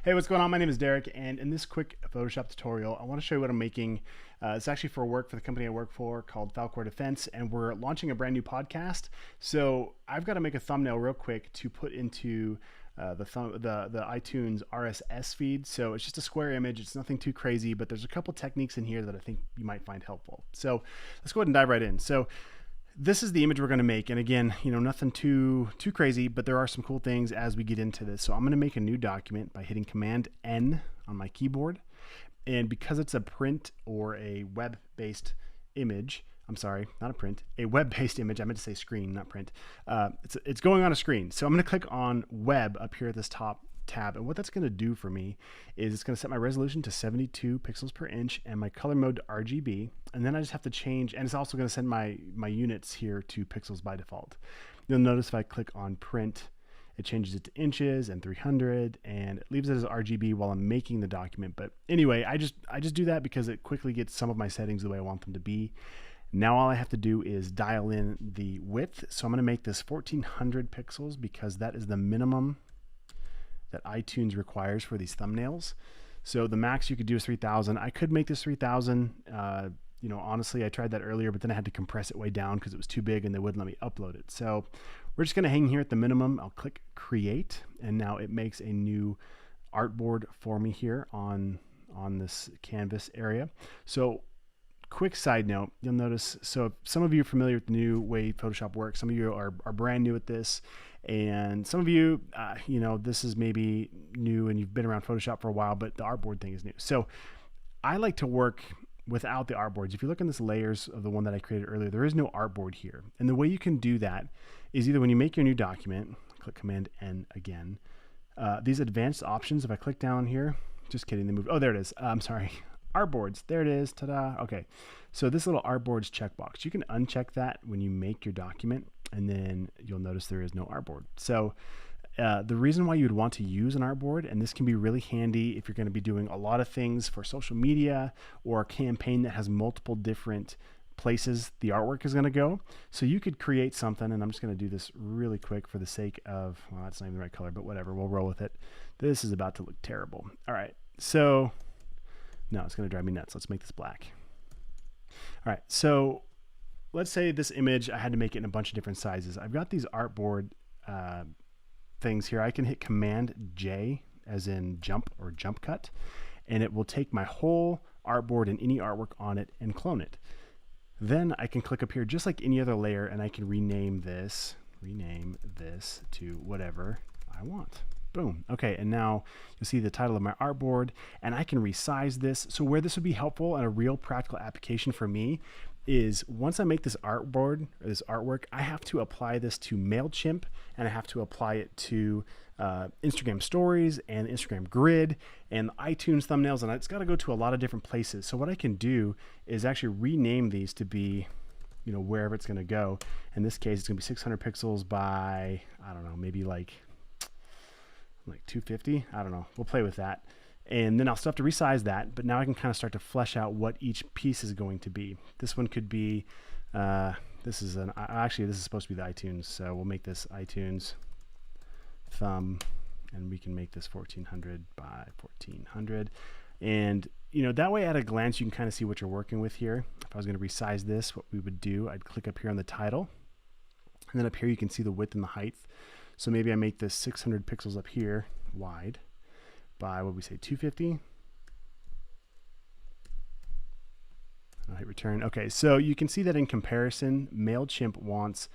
Hey, what's going on? My name is Derek, and in this quick Photoshop tutorial, I want to show you what I'm making. It's actually for work for the company I work for called Falcor Defense, and we're launching a brand new podcast. So I've got to make a thumbnail real quick to put into the iTunes RSS feed. So it's just a square image. It's nothing too crazy, but there's a couple techniques in here that I think you might find helpful. So let's go ahead and dive right in. So this is the image we're going to make, and again, nothing too crazy, but there are some cool things as we get into this. So I'm going to make a new document by hitting Command N on my keyboard, and because it's a print or a web-based image, I'm sorry, not a print, a web-based image. I meant to say screen, not print. It's going on a screen. So I'm going to click on Web up here at this top tab, and what that's going to do for me is it's going to set my resolution to 72 pixels per inch and my color mode to RGB, and then I just have to change, and it's also going to send my units here to pixels by default. You'll notice if I click on print, it changes it to inches and 300, and it leaves it as RGB while I'm making the document. But anyway, I just do that because it quickly gets some of my settings the way I want them to be. Now all I have to do is dial in the width. So I'm going to make this 1400 pixels because that is the minimum that iTunes requires for these thumbnails. So the max you could do is 3000. I could make this 3000. Honestly, I tried that earlier, but then I had to compress it way down because it was too big and they wouldn't let me upload it. So we're just gonna hang here at the minimum. I'll click create, and now it makes a new artboard for me here on this canvas area. So quick side note, you'll notice, so if some of you are familiar with the new way Photoshop works, some of you are brand new at this, and some of you, this is maybe new and you've been around Photoshop for a while, but the artboard thing is new. So I like to work without the artboards. If you look in this layers of the one that I created earlier, there is no artboard here. And the way you can do that is either when you make your new document, click Command N again, these advanced options, if I click down here, just kidding, they moved. Oh, there it is. I'm sorry. Artboards, there it is, ta-da. Okay, so this little artboards checkbox, you can uncheck that when you make your document, and then you'll notice there is no artboard. So the reason why you would want to use an artboard, and this can be really handy if you're going to be doing a lot of things for social media or a campaign that has multiple different places the artwork is going to go. So you could create something, and I'm just going to do this really quick for the sake of, well, that's not even the right color, but whatever, we'll roll with it. This is about to look terrible. All right, so no, it's going to drive me nuts. Let's make this black. All right, so let's say this image, I had to make it in a bunch of different sizes. I've got these artboard things here. I can hit Command J as in jump or jump cut, and it will take my whole artboard and any artwork on it and clone it. Then I can click up here just like any other layer, and I can rename this to whatever I want. Boom. Okay, and now you'll see the title of my artboard, and I can resize this. So where this would be helpful and a real practical application for me is once I make this artboard or this artwork, I have to apply this to MailChimp, and I have to apply it to Instagram stories and Instagram grid and iTunes thumbnails, and it's got to go to a lot of different places. So what I can do is actually rename these to be, wherever it's going to go. In this case, it's going to be 600 pixels by, I don't know, maybe like 250. I don't know. We'll play with that. And then I'll still have to resize that, but now I can kind of start to flesh out what each piece is going to be. This one could be, this is supposed to be the iTunes. So we'll make this iTunes thumb, and we can make this 1400 by 1400. And, that way at a glance, you can kind of see what you're working with here. If I was going to resize this, what we would do, I'd click up here on the title, and then up here you can see the width and the height. So maybe I make this 600 pixels up here wide by, what we say, 250. I'll hit return. Okay, so you can see that in comparison, MailChimp wants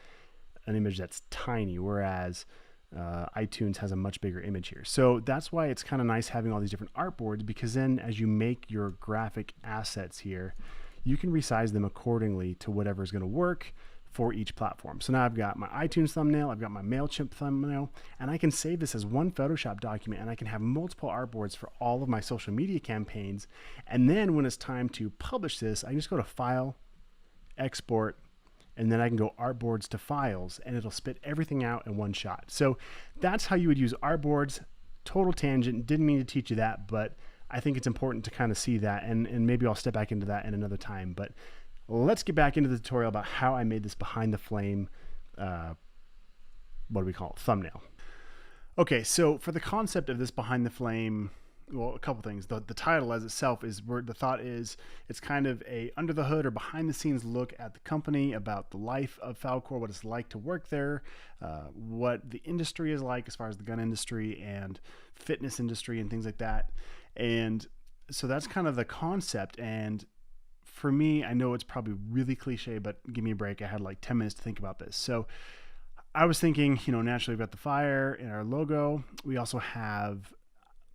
an image that's tiny, whereas iTunes has a much bigger image here. So that's why it's kind of nice having all these different artboards, because then as you make your graphic assets here, you can resize them accordingly to whatever is going to work for each platform. So now I've got my iTunes thumbnail, I've got my MailChimp thumbnail, and I can save this as one Photoshop document, and I can have multiple artboards for all of my social media campaigns. And then when it's time to publish this, I can just go to File, Export, and then I can go Artboards to Files, and it'll spit everything out in one shot. So that's how you would use artboards. Total tangent, didn't mean to teach you that, but I think it's important to kind of see that, and maybe I'll step back into that in another time. But let's get back into the tutorial about how I made this behind the flame, what do we call it, thumbnail. Okay, so for the concept of this behind the flame, well, a couple things. The title as itself is where the thought is it's kind of a under the hood or behind the scenes look at the company, about the life of Falkor, what it's like to work there, what the industry is like as far as the gun industry and fitness industry and things like that. And so that's kind of the concept. And for me, I know it's probably really cliche, but give me a break. I had like 10 minutes to think about this. So I was thinking, naturally we've got the fire in our logo. We also have,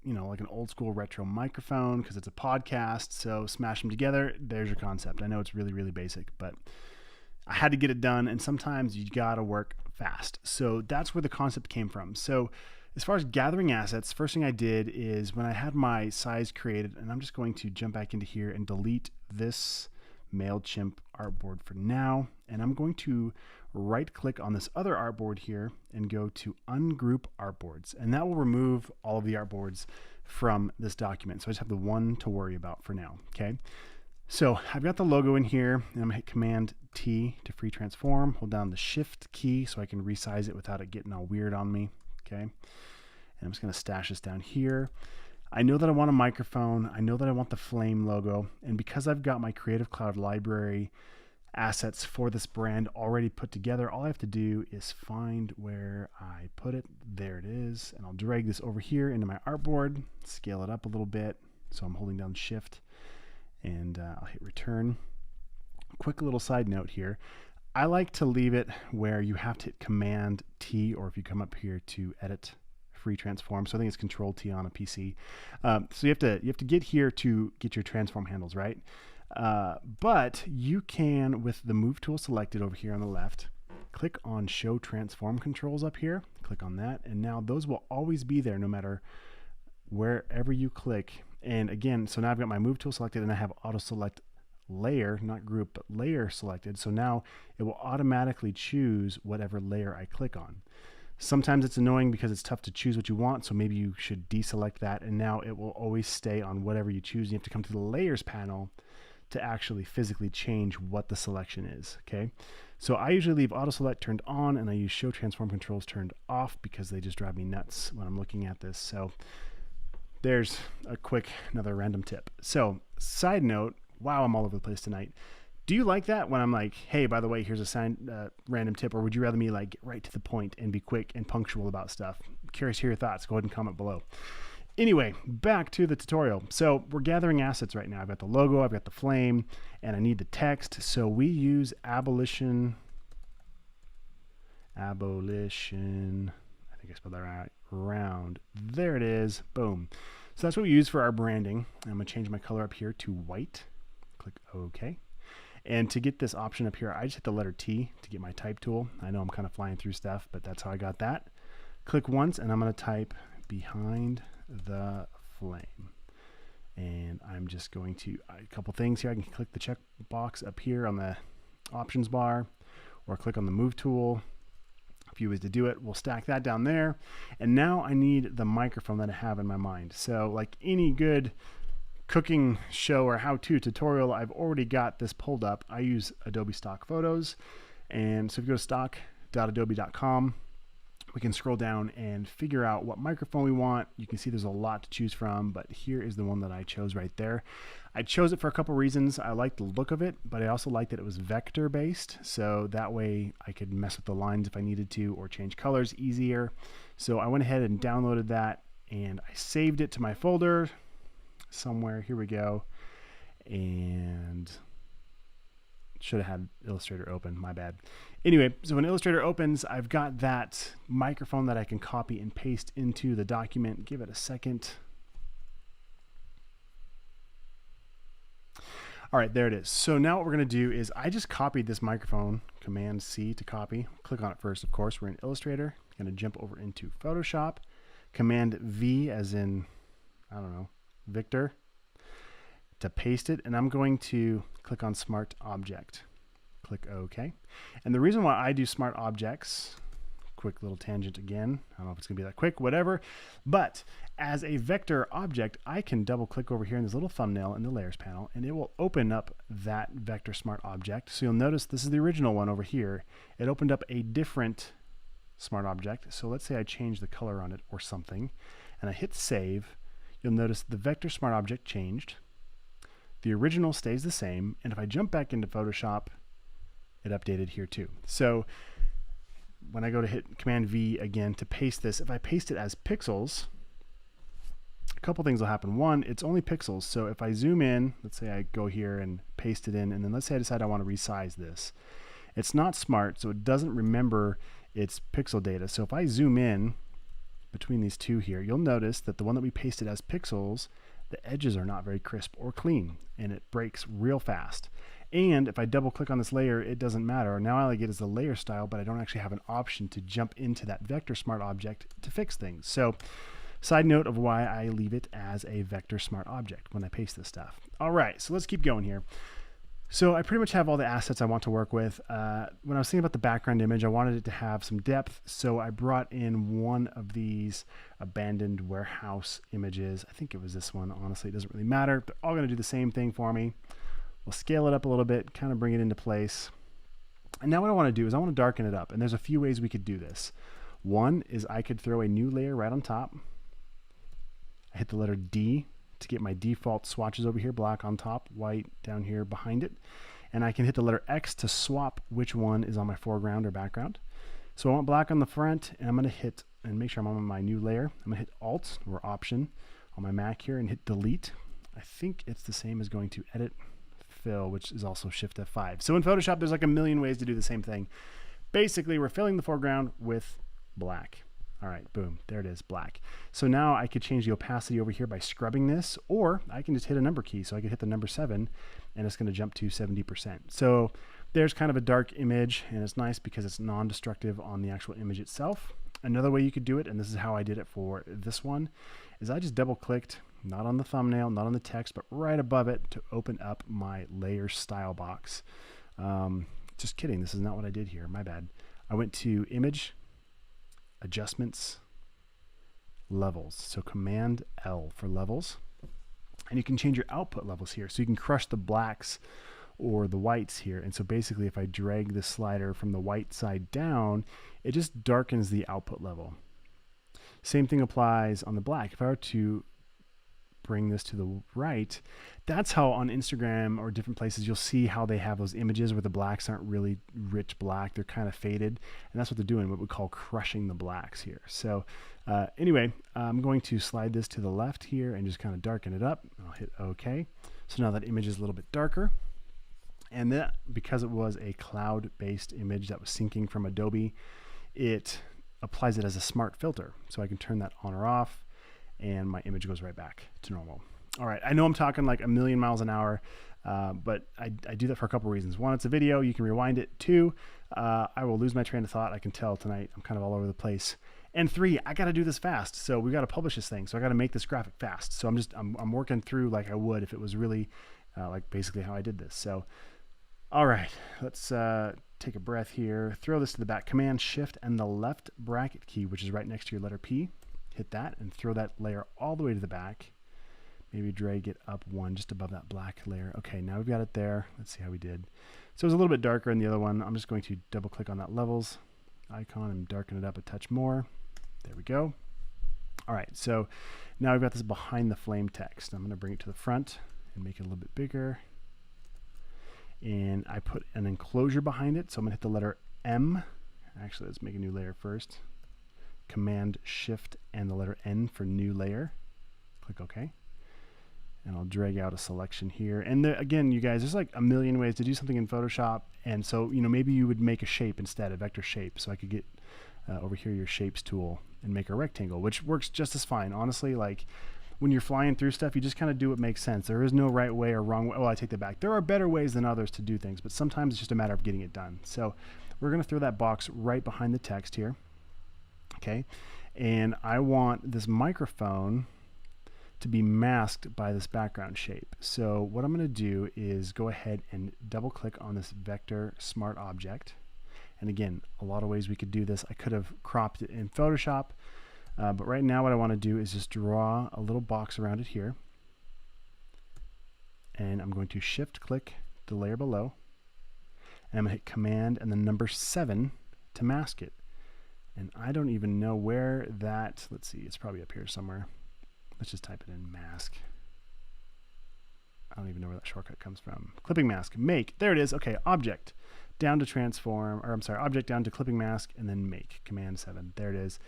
like an old school retro microphone because it's a podcast. So smash them together. There's your concept. I know it's really, really basic, but I had to get it done. And sometimes you got to work fast. So that's where the concept came from. So as far as gathering assets, first thing I did is when I had my size created, and I'm just going to jump back into here and delete this MailChimp artboard for now. And I'm going to right click on this other artboard here and go to ungroup artboards. And that will remove all of the artboards from this document. So I just have the one to worry about for now. Okay. So I've got the logo in here and I'm gonna hit Command T to free transform, hold down the Shift key so I can resize it without it getting all weird on me. Okay. And I'm just going to stash this down here. I know that I want a microphone. I know that I want the flame logo. And because I've got my Creative Cloud library assets for this brand already put together, all I have to do is find where I put it. There it is. And I'll drag this over here into my artboard, scale it up a little bit. So I'm holding down Shift and I'll hit return. Quick little side note here. I like to leave it where you have to hit Command T, or if you come up here to edit free transform. So I think it's Control T on a PC. So you have to get here to get your transform handles right. But you can, with the move tool selected over here on the left, click on show transform controls up here, click on that. And now those will always be there no matter wherever you click. And again, so now I've got my move tool selected and I have auto select layer, not group, but layer selected. So now it will automatically choose whatever layer I click on. Sometimes it's annoying because it's tough to choose what you want, so maybe you should deselect that, and now it will always stay on whatever you choose. You have to come to the layers panel to actually physically change what the selection is. Okay, so I usually leave auto select turned on and I use show transform controls turned off because they just drive me nuts when I'm looking at this. So there's a quick another random tip. So side note, wow, I'm all over the place tonight. Do you like that when I'm like, hey, by the way, here's a random tip, or would you rather me like get right to the point and be quick and punctual about stuff? I'm curious to hear your thoughts. Go ahead and comment below. Anyway, back to the tutorial. So we're gathering assets right now. I've got the logo, I've got the flame, and I need the text. So we use abolition. I think I spelled that right. Round. There it is. Boom. So that's what we use for our branding. I'm going to change my color up here to white. Click OK. And to get this option up here, I just hit the letter T to get my type tool. I know I'm kind of flying through stuff, but that's how I got that. Click once, and I'm going to type behind the flame. And I'm just going to, a couple things here. I can click the check box up here on the options bar, or click on the move tool. A few ways to do it. We'll stack that down there. And now I need the microphone that I have in my mind. So like any good cooking show or how-to tutorial, I've already got this pulled up. I use Adobe Stock Photos. And so if you go to stock.adobe.com, we can scroll down and figure out what microphone we want. You can see there's a lot to choose from, but here is the one that I chose right there. I chose it for a couple reasons. I like the look of it, but I also liked that it was vector based. So that way I could mess with the lines if I needed to, or change colors easier. So I went ahead and downloaded that and I saved it to my folder somewhere. Here we go. And should have had Illustrator open, my bad. Anyway, so when Illustrator opens, I've got that microphone that I can copy and paste into the document. Give it a second. All right, there it is. So now what we're going to do is I just copied this microphone, Command C to copy. Click on it first, of course. We're in Illustrator. I'm going to jump over into Photoshop. Command V as in, I don't know, Victor, to paste it. And I'm going to click on Smart Object. Click OK. And the reason why I do Smart Objects, quick little tangent again, I don't know if it's going to be that quick, whatever, but as a vector object, I can double click over here in this little thumbnail in the layers panel, and it will open up that vector smart object. So you'll notice this is the original one over here. It opened up a different smart object. So let's say I change the color on it or something, and I hit save. You'll notice the vector smart object changed. The original stays the same, and if I jump back into Photoshop, it updated here too. So when I go to hit Command V again to paste this, if I paste it as pixels, a couple things will happen. One, it's only pixels, so if I zoom in, let's say I go here and paste it in, and then let's say I decide I want to resize this. It's not smart, so it doesn't remember its pixel data. So if I zoom in between these two here, you'll notice that the one that we pasted as pixels, the edges are not very crisp or clean, and it breaks real fast. And if I double click on this layer, it doesn't matter. Now all I get is the layer style, but I don't actually have an option to jump into that vector smart object to fix things. So side note of why I leave it as a vector smart object when I paste this stuff. All right, so let's keep going here. So I pretty much have all the assets I want to work with. When I was thinking about the background image, I wanted it to have some depth, so I brought in one of these abandoned warehouse images. I think it was this one. Honestly, it doesn't really matter. They're all going to do the same thing for me. We'll scale it up a little bit, kind of bring it into place. And now what I want to do is I want to darken it up, and there's a few ways we could do this. One is I could throw a new layer right on top. I hit the letter D to get my default swatches over here, black on top, white down here behind it. And I can hit the letter X to swap which one is on my foreground or background. So I want black on the front, and I'm going to hit, and make sure I'm on my new layer, I'm going to hit Alt or Option on my Mac here and hit Delete. I think it's the same as going to Edit, Fill, which is also Shift F5. So in Photoshop, there's like a million ways to do the same thing. Basically, we're filling the foreground with black. All right, boom, there it is, black. So now I could change the opacity over here by scrubbing this, or I can just hit a number key. So I could hit the number 7, and it's going to jump to 70%. So there's kind of a dark image, and it's nice because it's non-destructive on the actual image itself. Another way you could do it, and this is how I did it for this one, is I just double-clicked, not on the thumbnail, not on the text, but right above it to open up my layer style box. Just kidding, this is not what I did here, my bad. I went to Image, Adjustments, Levels. So Command L for levels. And you can change your output levels here. So you can crush the blacks or the whites here. And so basically if I drag this slider from the white side down, it just darkens the output level. Same thing applies on the black. If I were to bring this to the right, that's how on Instagram or different places you'll see how they have those images where the blacks aren't really rich black, they're kind of faded, and that's what they're doing, what we call crushing the blacks here. So anyway, I'm going to slide this to the left here and just kind of darken it up. I'll hit OK. So now that image is a little bit darker, and that, because it was a cloud-based image that was syncing from Adobe, it applies it as a smart filter. So I can turn that on or off, and my image goes right back to normal. All right, I know I'm talking like a million miles an hour, but I do that for a couple reasons. One, it's a video, you can rewind it. Two, I will lose my train of thought. I can tell tonight I'm kind of all over the place. And three, I got to do this fast. So we got to publish this thing. So I got to make this graphic fast. So I'm working through like I would if it was really like basically how I did this. So, all right, let's take a breath here. Throw this to the back. Command Shift and the left bracket key, which is right next to your letter P. Hit that and throw that layer all the way to the back. Maybe drag it up one just above that black layer. Okay, now we've got it there. Let's see how we did. So it was a little bit darker in the other one. I'm just going to double click on that levels icon and darken it up a touch more. There we go. All right, so now we've got this behind the flame text. I'm going to bring it to the front and make it a little bit bigger. And I put an enclosure behind it, so I'm going to hit the letter M. Actually, let's make a new layer first. Command Shift and the letter N for new layer. Click OK. And I'll drag out a selection here. And again, you guys, there's like a million ways to do something in Photoshop. And so, you know, maybe you would make a shape instead, a vector shape. So I could get over here your shapes tool and make a rectangle, which works just as fine. Honestly, like when you're flying through stuff, you just kind of do what makes sense. There is no right way or wrong way. Oh, I take that back. There are better ways than others to do things, but sometimes it's just a matter of getting it done. So we're going to throw that box right behind the text here. Okay, and I want this microphone to be masked by this background shape. So what I'm going to do is go ahead and double click on this vector smart object. And again, a lot of ways we could do this. I could have cropped it in Photoshop, but right now what I want to do is just draw a little box around it here. And I'm going to shift click the layer below, and I'm going to hit Command and the number 7 to mask it. And I don't even know where that, let's see, it's probably up here somewhere. Let's just type it in, mask. I don't even know where that shortcut comes from. Clipping mask, make, there it is. Okay, object, down to transform, or I'm sorry, object down to clipping mask, and then make, Command 7, there it is.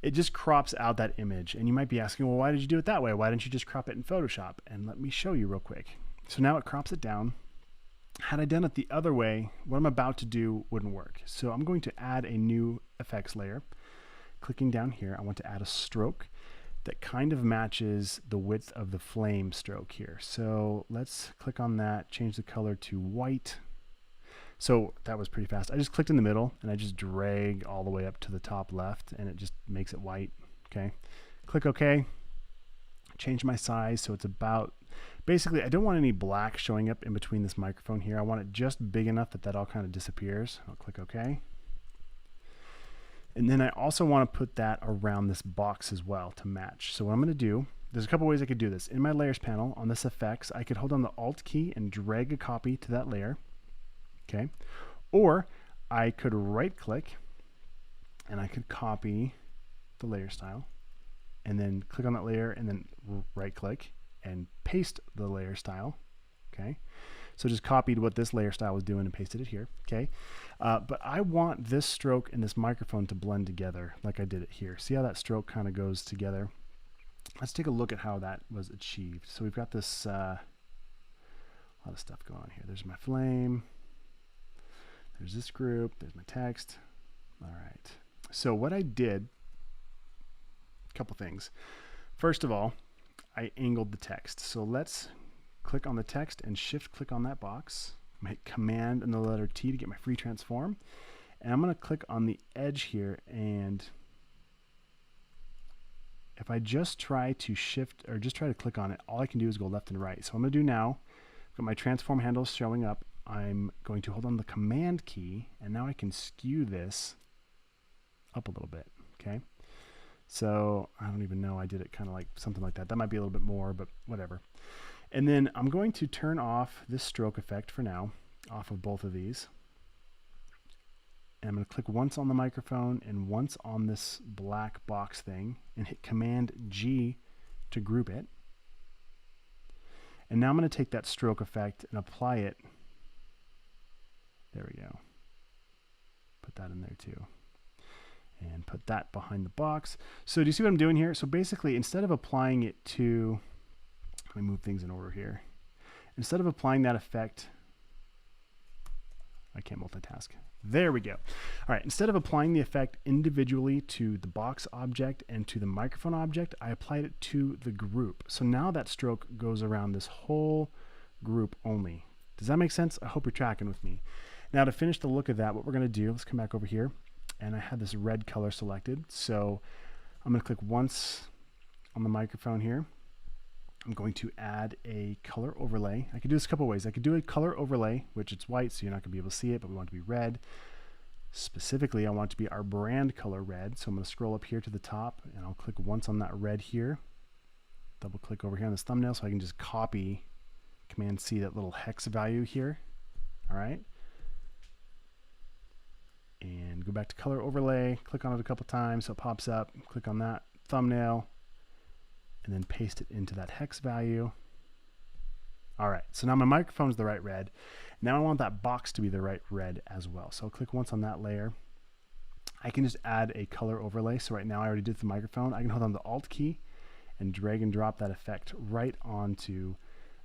It just crops out that image. And you might be asking, well, why did you do it that way? Why didn't you just crop it in Photoshop? And let me show you real quick. So now it crops it down. Had I done it the other way, what I'm about to do wouldn't work. So I'm going to add a new effects layer. Clicking down here, I want to add a stroke that kind of matches the width of the flame stroke here. So let's click on that, change the color to white. So that was pretty fast. I just clicked in the middle and I just drag all the way up to the top left and it just makes it white. Okay, click OK. Change my size so it's about, basically I don't want any black showing up in between this microphone here. I want it just big enough that that all kind of disappears. I'll click OK. And then I also want to put that around this box as well to match. So what I'm going to do, there's a couple ways I could do this. In my layers panel on this effects, I could hold down the Alt key and drag a copy to that layer. Okay. Or I could right click and I could copy the layer style and then click on that layer and then right click and paste the layer style. Okay. So just copied what this layer style was doing and pasted it here. Okay. But I want this stroke and this microphone to blend together like I did it here. See how that stroke kind of goes together? Let's take a look at how that was achieved. So we've got this, a lot of stuff going on here. There's my flame. There's this group. There's my text. All right. So what I did, a couple things. First of all, I angled the text. So let's click on the text and shift click on that box. I'm going to hit Command and the letter T to get my free transform. And I'm going to click on the edge here, and if I just try to shift or just try to click on it, all I can do is go left and right. So I'm going to do now, I've got my transform handles showing up. I'm going to hold on the Command key, and now I can skew this up a little bit. Okay. So I don't even know, I did it kind of like something like that. That might be a little bit more, but whatever. And then I'm going to turn off this stroke effect for now, off of both of these. And I'm going to click once on the microphone and once on this black box thing and hit Command G to group it. And now I'm going to take that stroke effect and apply it. There we go. Put that in there too. And put that behind the box. So do you see what I'm doing here? So basically, instead of applying it to, let me move things in order here. Instead of applying that effect, I can't multitask. There we go. All right, instead of applying the effect individually to the box object and to the microphone object, I applied it to the group. So now that stroke goes around this whole group only. Does that make sense? I hope you're tracking with me. Now to finish the look of that, what we're going to do, let's come back over here. And I had this red color selected. So I'm going to click once on the microphone here. I'm going to add a color overlay. I could do this a couple ways. I could do a color overlay, which it's white, so you're not going to be able to see it, but we want it to be red. Specifically, I want it to be our brand color red. So I'm going to scroll up here to the top, and I'll click once on that red here. Double click over here on this thumbnail so I can just copy, Command C, that little hex value here. All right. And go back to color overlay, click on it a couple times so it pops up, click on that thumbnail, and then paste it into that hex value. All right, so now my microphone's the right red. Now I want that box to be the right red as well. So I'll click once on that layer. I can just add a color overlay. So right now I already did the microphone. I can hold on the Alt key and drag and drop that effect right onto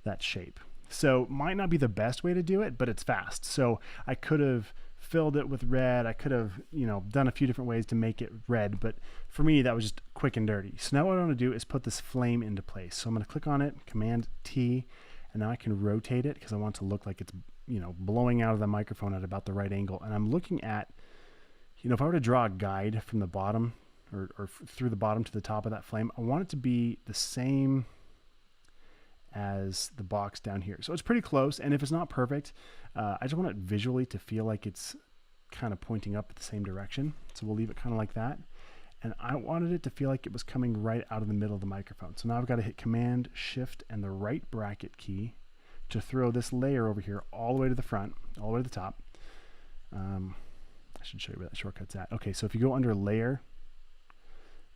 that shape. So might not be the best way to do it, but it's fast. So I could have filled it with red. I could have, done a few different ways to make it red, but for me, that was just quick and dirty. So now what I want to do is put this flame into place. So I'm going to click on it, Command T, and now I can rotate it because I want it to look like it's, blowing out of the microphone at about the right angle. And I'm looking at, if I were to draw a guide from the bottom or through the bottom to the top of that flame, I want it to be the same as the box down here. So it's pretty close, and if it's not perfect, I just want it visually to feel like it's kind of pointing up at the same direction. So we'll leave it kind of like that. And I wanted it to feel like it was coming right out of the middle of the microphone. So now I've got to hit Command, Shift, and the right bracket key to throw this layer over here all the way to the front, all the way to the top. I should show you where that shortcut's at. Okay, so if you go under layer,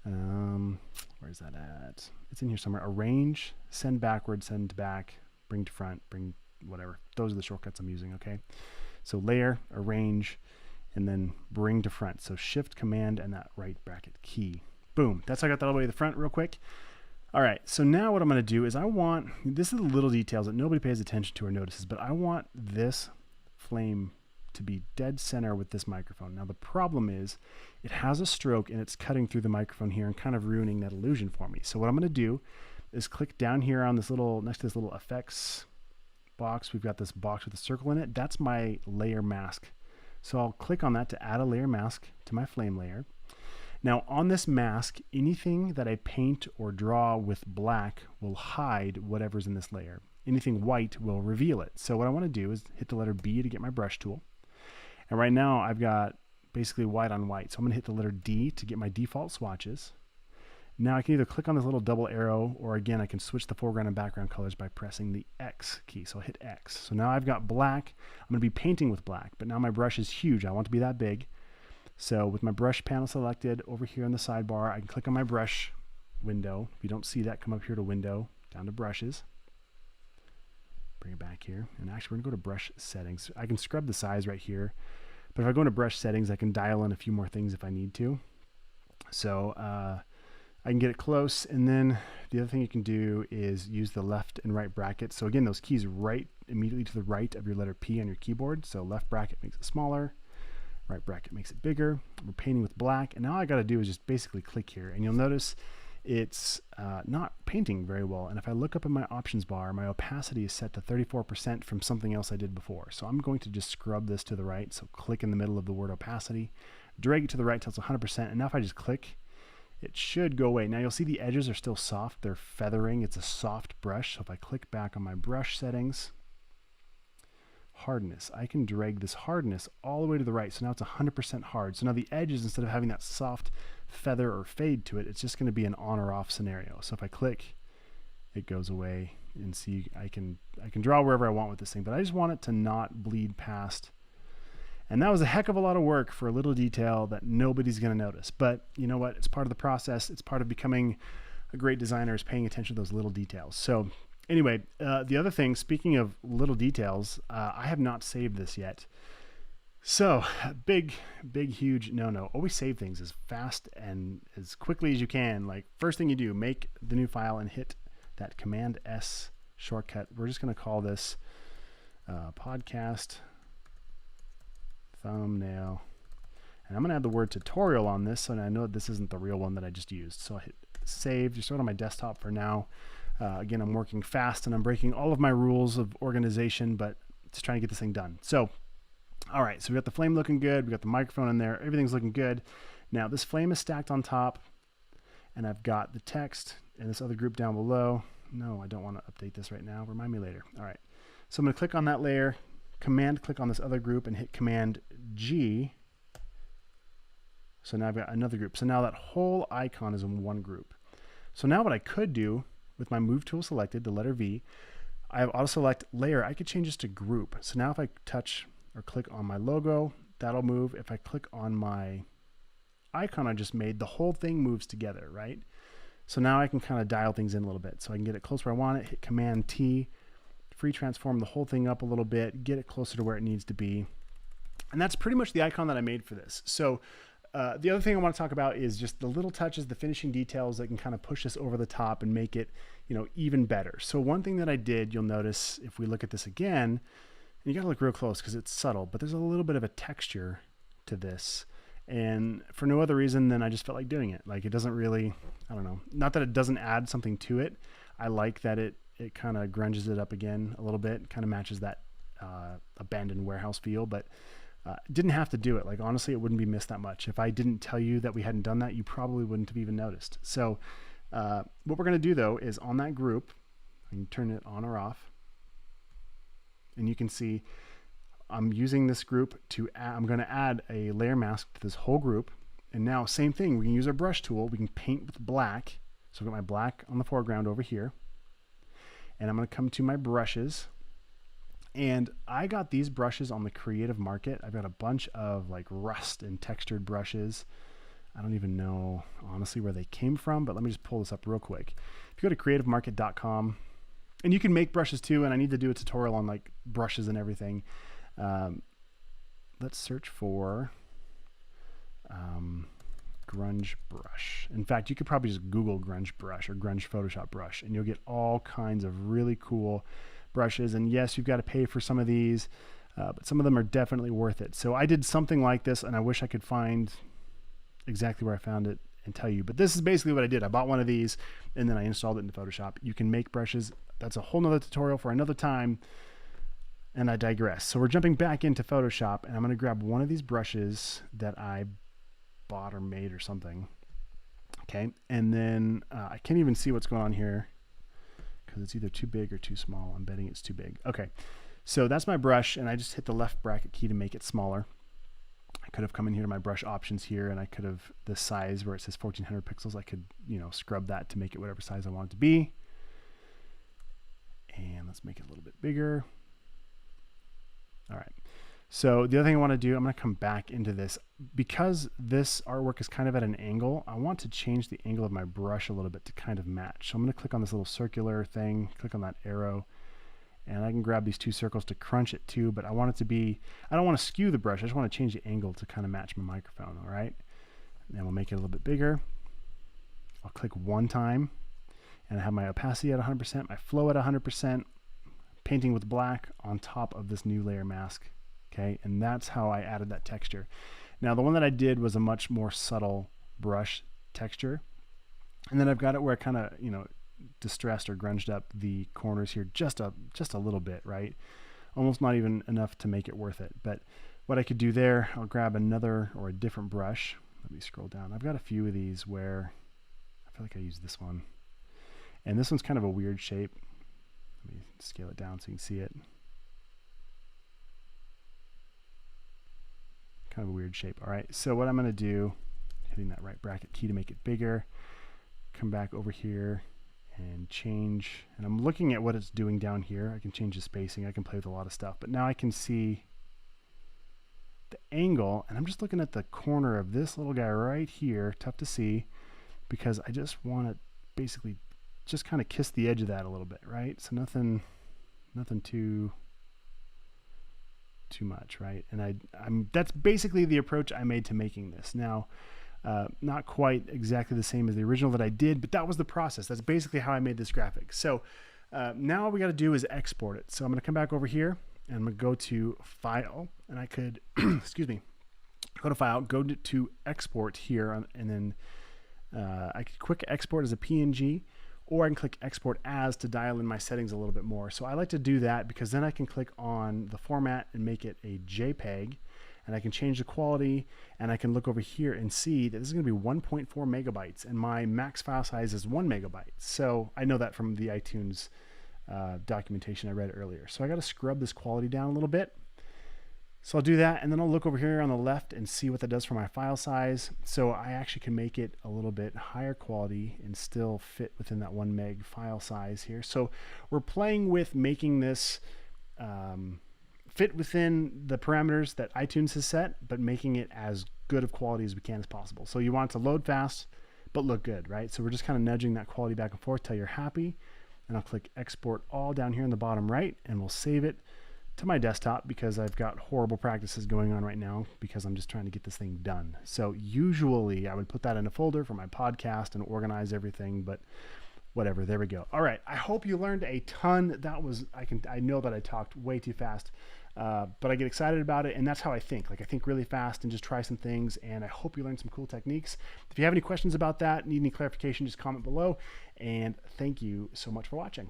where's that at? It's in here somewhere. Arrange, send backward, send back, bring to front, bring whatever. Those are the shortcuts I'm using, okay? So layer, arrange, and then bring to front. So shift, command, and that right bracket key. Boom. That's how I got that all the way to the front real quick. All right, so now what I'm going to do is this is the little details that nobody pays attention to or notices, but I want this flame to be dead center with this microphone. Now the problem is it has a stroke and it's cutting through the microphone here and kind of ruining that illusion for me. So what I'm going to do is click down here on this little, next to this little effects box. We've got this box with a circle in it. That's my layer mask. So I'll click on that to add a layer mask to my flame layer. Now on this mask, anything that I paint or draw with black will hide whatever's in this layer. Anything white will reveal it. So what I want to do is hit the letter B to get my brush tool. And right now I've got basically white on white. So I'm going to hit the letter D to get my default swatches. Now I can either click on this little double arrow, or again I can switch the foreground and background colors by pressing the X key. So I'll hit X. So now I've got black. I'm going to be painting with black, but now my brush is huge. I want it to be that big. So with my brush panel selected over here on the sidebar, I can click on my brush window. If you don't see that, come up here to window, down to brushes. Bring it back here. And actually we're going to go to brush settings. I can scrub the size right here. But if I go into brush settings, I can dial in a few more things if I need to. So I can get it close. And then the other thing you can do is use the left and right brackets. So again, those keys right immediately to the right of your letter P on your keyboard. So left bracket makes it smaller. Right bracket makes it bigger. We're painting with black, and now all I got to do is just basically click here, and you'll notice it's not painting very well. And if I look up in my options bar, my opacity is set to 34% from something else I did before. So I'm going to just scrub this to the right. So click in the middle of the word opacity, drag it to the right till it's 100%, and now if I just click, it should go away. Now you'll see the edges are still soft. They're feathering. It's a soft brush. So if I click back on my brush settings, hardness, I can drag this hardness all the way to the right. So now it's 100% hard. So now the edges, instead of having that soft feather or fade to it, it's just going to be an on or off scenario. So if I click, it goes away, and see I can draw wherever I want with this thing, but I just want it to not bleed past. And that was a heck of a lot of work for a little detail that nobody's going to notice. But you know what? It's part of the process. It's part of becoming a great designer, is paying attention to those little details. So anyway, the other thing, speaking of little details, I have not saved this yet. So big, huge no-no. Always save things as fast and as quickly as you can. Like first thing you do, make the new file and hit that Command S shortcut. We're just going to call this podcast thumbnail. And I'm going to add the word tutorial on this, so I know this isn't the real one that I just used. So I'll hit save, just throw it on my desktop for now. Again, I'm working fast and I'm breaking all of my rules of organization, but just trying to get this thing done. So, all right, so we got the flame looking good. We got the microphone in there. Everything's looking good. Now this flame is stacked on top, and I've got the text and this other group down below. No, I don't want to update this right now. Remind me later. All right, so I'm going to click on that layer, Command click on this other group, and hit Command G. So now I've got another group. So now that whole icon is in one group. So now what I could do, with my move tool selected, the letter V, I have auto select layer. I could change this to group. So now if I touch or click on my logo, that'll move. If I click on my icon I just made, the whole thing moves together, right? So now I can kind of dial things in a little bit. So I can get it close where I want it, hit Command T, free transform the whole thing up a little bit, get it closer to where it needs to be. And that's pretty much the icon that I made for this. So the other thing I want to talk about is just the little touches, the finishing details that can kind of push this over the top and make it, you know, even better. So one thing that I did, you'll notice if we look at this again, and you got to look real close because it's subtle, but there's a little bit of a texture to this. And for no other reason than I just felt like doing it. Like it doesn't really, I don't know, not that it doesn't add something to it. I like that it kind of grunges it up again a little bit, kind of matches that abandoned warehouse feel, but didn't have to do it. Like honestly, it wouldn't be missed that much. If I didn't tell you that we hadn't done that, you probably wouldn't have even noticed. So what we're going to do though is on that group, I can turn it on or off, and you can see I'm using this group to add, I'm going to add a layer mask to this whole group. And now same thing, we can use our brush tool, we can paint with black. So I've got my black on the foreground over here, and I'm going to come to my brushes. And I got these brushes on the creative market. I've got a bunch of like rust and textured brushes. I don't even know honestly where they came from, but let me just pull this up real quick. If you go to creativemarket.com, and you can make brushes too, and I need to do a tutorial on like brushes and everything. Let's search for grunge brush. In fact, you could probably just Google grunge brush or grunge Photoshop brush, and you'll get all kinds of really cool brushes. And yes, you've got to pay for some of these, but some of them are definitely worth it. So I did something like this, and I wish I could find exactly where I found it and tell you, but this is basically what I did. I bought one of these and then I installed it into Photoshop. You can make brushes. That's a whole nother tutorial for another time, and I digress. So we're jumping back into Photoshop, and I'm going to grab one of these brushes that I bought or made or something. Okay, and then I can't even see what's going on here because it's either too big or too small. I'm betting it's too big. Okay, so that's my brush, and I just hit the left bracket key to make it smaller. I could have come in here to my brush options here, and I could have the size where it says 1400 pixels. I could, scrub that to make it whatever size I want it to be. And let's make it a little bit bigger. All right. So the other thing I want to do, I'm going to come back into this. Because this artwork is kind of at an angle, I want to change the angle of my brush a little bit to kind of match. So I'm going to click on this little circular thing, click on that arrow, and I can grab these two circles to crunch it too, but I want it to be, I don't want to skew the brush. I just want to change the angle to kind of match my microphone. All right. And we'll make it a little bit bigger. I'll click one time, and I have my opacity at 100%, my flow at 100%, painting with black on top of this new layer mask. Okay, and that's how I added that texture. Now the one that I did was a much more subtle brush texture, and then I've got it where I kind of distressed or grunged up the corners here just a little bit, right? Almost not even enough to make it worth it. But what I could do there, I'll grab another or a different brush. Let me scroll down. I've got a few of these where I feel like I used this one, and this one's kind of a weird shape. Let me scale it down so you can see it. Kind of a weird shape. All right, so what I'm going to do, hitting that right bracket key to make it bigger, come back over here and change, and I'm looking at what it's doing down here. I can change the spacing, I can play with a lot of stuff, but now I can see the angle, and I'm just looking at the corner of this little guy right here. Tough to see because I just want to basically just kind of kiss the edge of that a little bit, right? So nothing too much, right? And that's basically the approach I made to making this. Now, not quite exactly the same as the original that I did, but that was the process. That's basically how I made this graphic. So now all we got to do is export it. So I'm going to come back over here, and I'm going to go to File, and I could, excuse me, go to File, go to Export here, and then I could quick export as a PNG, or I can click Export As to dial in my settings a little bit more. So I like to do that because then I can click on the format and make it a JPEG, and I can change the quality, and I can look over here and see that this is going to be 1.4 megabytes, and my max file size is 1 megabyte. So I know that from the iTunes documentation I read earlier. So I got to scrub this quality down a little bit. So I'll do that, and then I'll look over here on the left and see what that does for my file size. So I actually can make it a little bit higher quality and still fit within that 1 meg file size here. So we're playing with making this fit within the parameters that iTunes has set, but making it as good of quality as we can as possible. So you want it to load fast, but look good, right? So we're just kind of nudging that quality back and forth till you're happy. And I'll click Export All down here in the bottom right, and we'll save it to my desktop because I've got horrible practices going on right now because I'm just trying to get this thing done. So usually I would put that in a folder for my podcast and organize everything, but whatever, there we go. All right, I hope you learned a ton. That was, I know that I talked way too fast, but I get excited about it, and that's how I think. Like, I think really fast and just try some things, and I hope you learned some cool techniques. If you have any questions about that, need any clarification, just comment below, and thank you so much for watching.